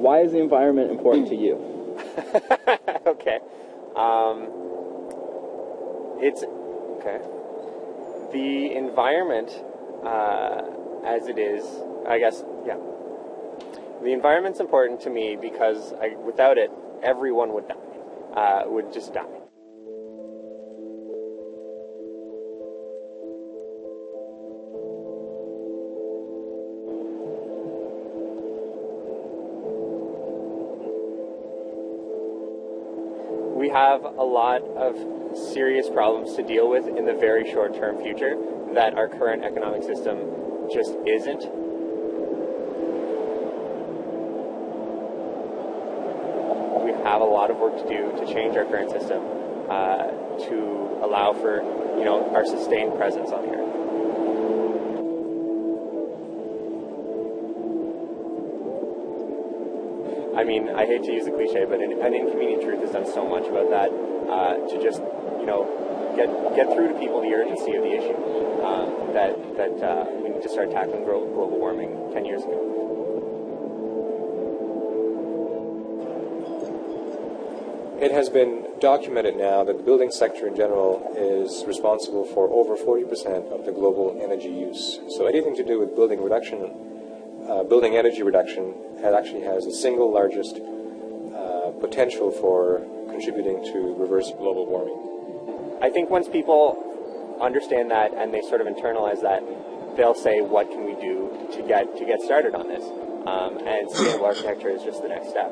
Why is the environment important to you? Okay. It's okay. The environment, as it is, I guess, yeah. The environment's important to me because without it, everyone would die, would just die. We have a lot of serious problems to deal with in the very short-term future that our current economic system just isn't. We have a lot of work to do to change our current system to allow for, our sustained presence on the earth. I mean, I hate to use the cliche, but an inconvenient truth has done so much about that to just, get through to people the urgency of the issue that we need to start tackling global warming 10 years ago. It has been documented now that the building sector in general is responsible for over 40% of the global energy use. So anything to do with building energy reduction actually has the single largest potential for contributing to reverse global warming. I think once people understand that and they sort of internalize that, they'll say, what can we do to get started on this? And sustainable architecture is just the next step.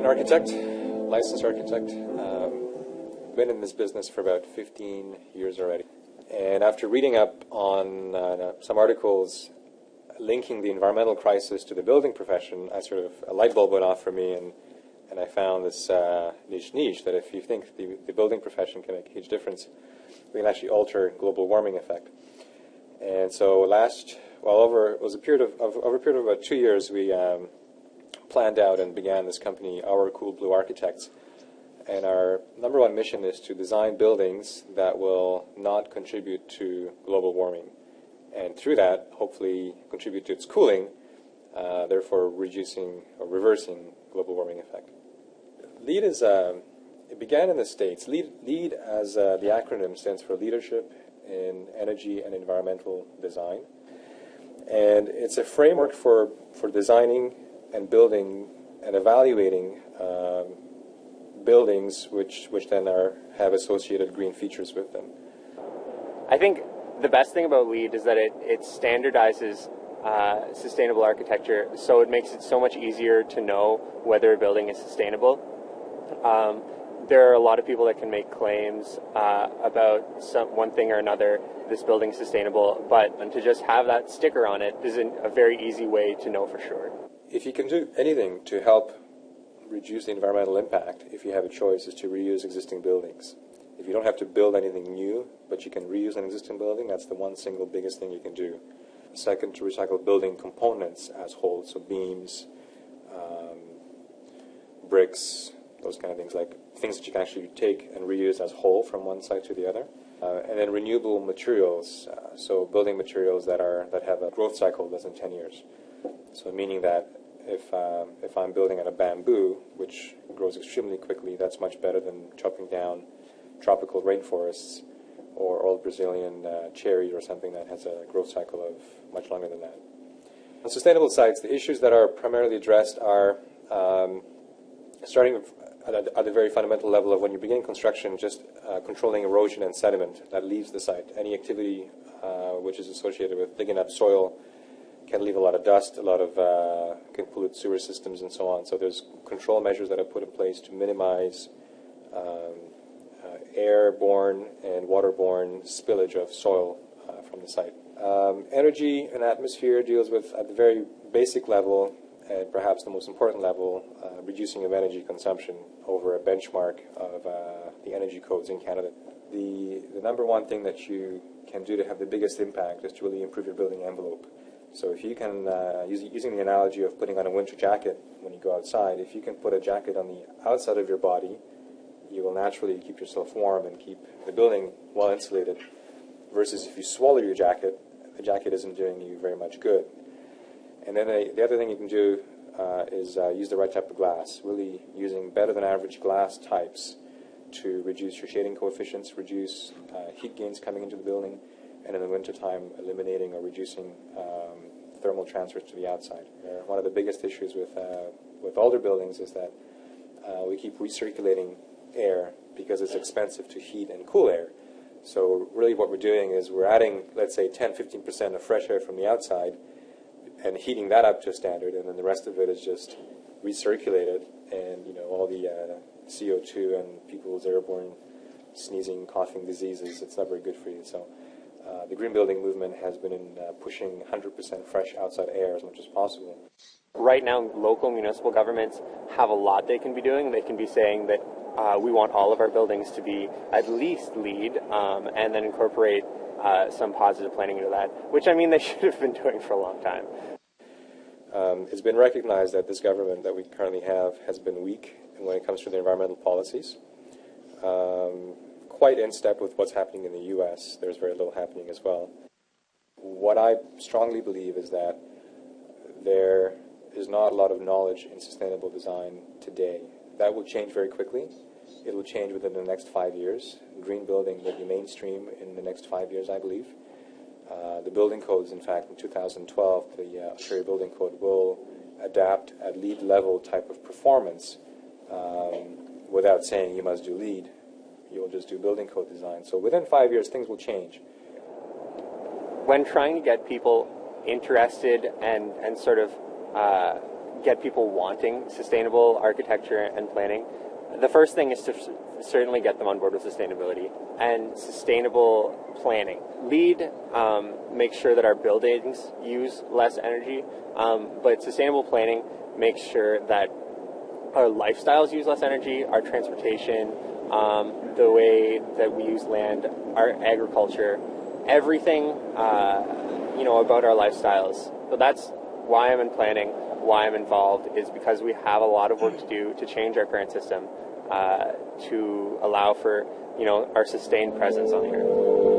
Architect, licensed architect, been in this business for about 15 years already. And after reading up on some articles linking the environmental crisis to the building profession, a light bulb went off for me, and I found this niche that if you think the building profession can make a huge difference, we can actually alter global warming effect. And so over a period of about 2 years, we planned out and began this company, Our Cool Blue Architects. And our number one mission is to design buildings that will not contribute to global warming. And through that, hopefully contribute to its cooling, therefore reducing or reversing global warming effect. LEED it began in the States. LEED as the acronym stands for Leadership in Energy and Environmental Design. And it's a framework for designing and building and evaluating buildings which then have associated green features with them. I think the best thing about LEED is that it standardizes sustainable architecture, so it makes it so much easier to know whether a building is sustainable. There are a lot of people that can make claims about one thing or another, this building is sustainable, but to just have that sticker on it isn't a very easy way to know for sure. If you can do anything to help reduce the environmental impact, if you have a choice, is to reuse existing buildings. If you don't have to build anything new, but you can reuse an existing building, that's the one single biggest thing you can do. Second, to recycle building components as whole, so beams, bricks, those kind of things, like things that you can actually take and reuse as whole from one side to the other. And then renewable materials, so building materials that have a growth cycle less than 10 years. So meaning that if I'm building out of bamboo, which grows extremely quickly, that's much better than chopping down tropical rainforests or old Brazilian cherry or something that has a growth cycle of much longer than that. On sustainable sites, the issues that are primarily addressed are starting at a very fundamental level of when you begin construction, just controlling erosion and sediment that leaves the site. Any activity which is associated with digging up soil can leave a lot of dust, can pollute sewer systems and so on. So there's control measures that are put in place to minimize airborne and waterborne spillage of soil from the site. Energy and atmosphere deals with, at the very basic level, and perhaps the most important level, reducing of energy consumption over a benchmark of the energy codes in Canada. The number one thing that you can do to have the biggest impact is to really improve your building envelope. So if you can, using the analogy of putting on a winter jacket when you go outside, if you can put a jacket on the outside of your body, you will naturally keep yourself warm and keep the building well insulated, versus if you swallow your jacket, the jacket isn't doing you very much good. And then the other thing you can do is use the right type of glass, really using better than average glass types to reduce your shading coefficients, reduce heat gains coming into the building, and in the wintertime eliminating or reducing thermal transfers to the outside. One of the biggest issues with older buildings is that we keep recirculating air because it's expensive to heat and cool air. So really what we're doing is we're adding, let's say, 10-15% of fresh air from the outside and heating that up to a standard, and then the rest of it is just recirculated, and all the CO2 and people's airborne sneezing, coughing diseases, it's not very good for you. So the green building movement has been in pushing 100% fresh outside air as much as possible. Right now, local municipal governments have a lot they can be doing. They can be saying that we want all of our buildings to be at least LEED, and then incorporate some positive planning into that, which, I mean, they should have been doing for a long time. It's been recognized that this government that we currently have has been weak when it comes to the environmental policies. Quite in step with what's happening in the U.S. There's very little happening as well. What I strongly believe is that there is not a lot of knowledge in sustainable design today. That will change very quickly. It will change within the next 5 years. Green building will be mainstream in the next 5 years, I believe. The building codes, in fact, in 2012, the Ontario Building Code will adapt at LEED level type of performance without saying you must do LEED. You will just do building code design. So within 5 years, things will change. When trying to get people interested and sort of get people wanting sustainable architecture and planning, the first thing is to certainly get them on board with sustainability and sustainable planning. LEED makes sure that our buildings use less energy, but sustainable planning makes sure that our lifestyles use less energy, our transportation, the way that we use land, our agriculture, everything, about our lifestyles. So that's why I'm in planning, why I'm involved, is because we have a lot of work to do to change our current system to allow for, our sustained presence on the earth.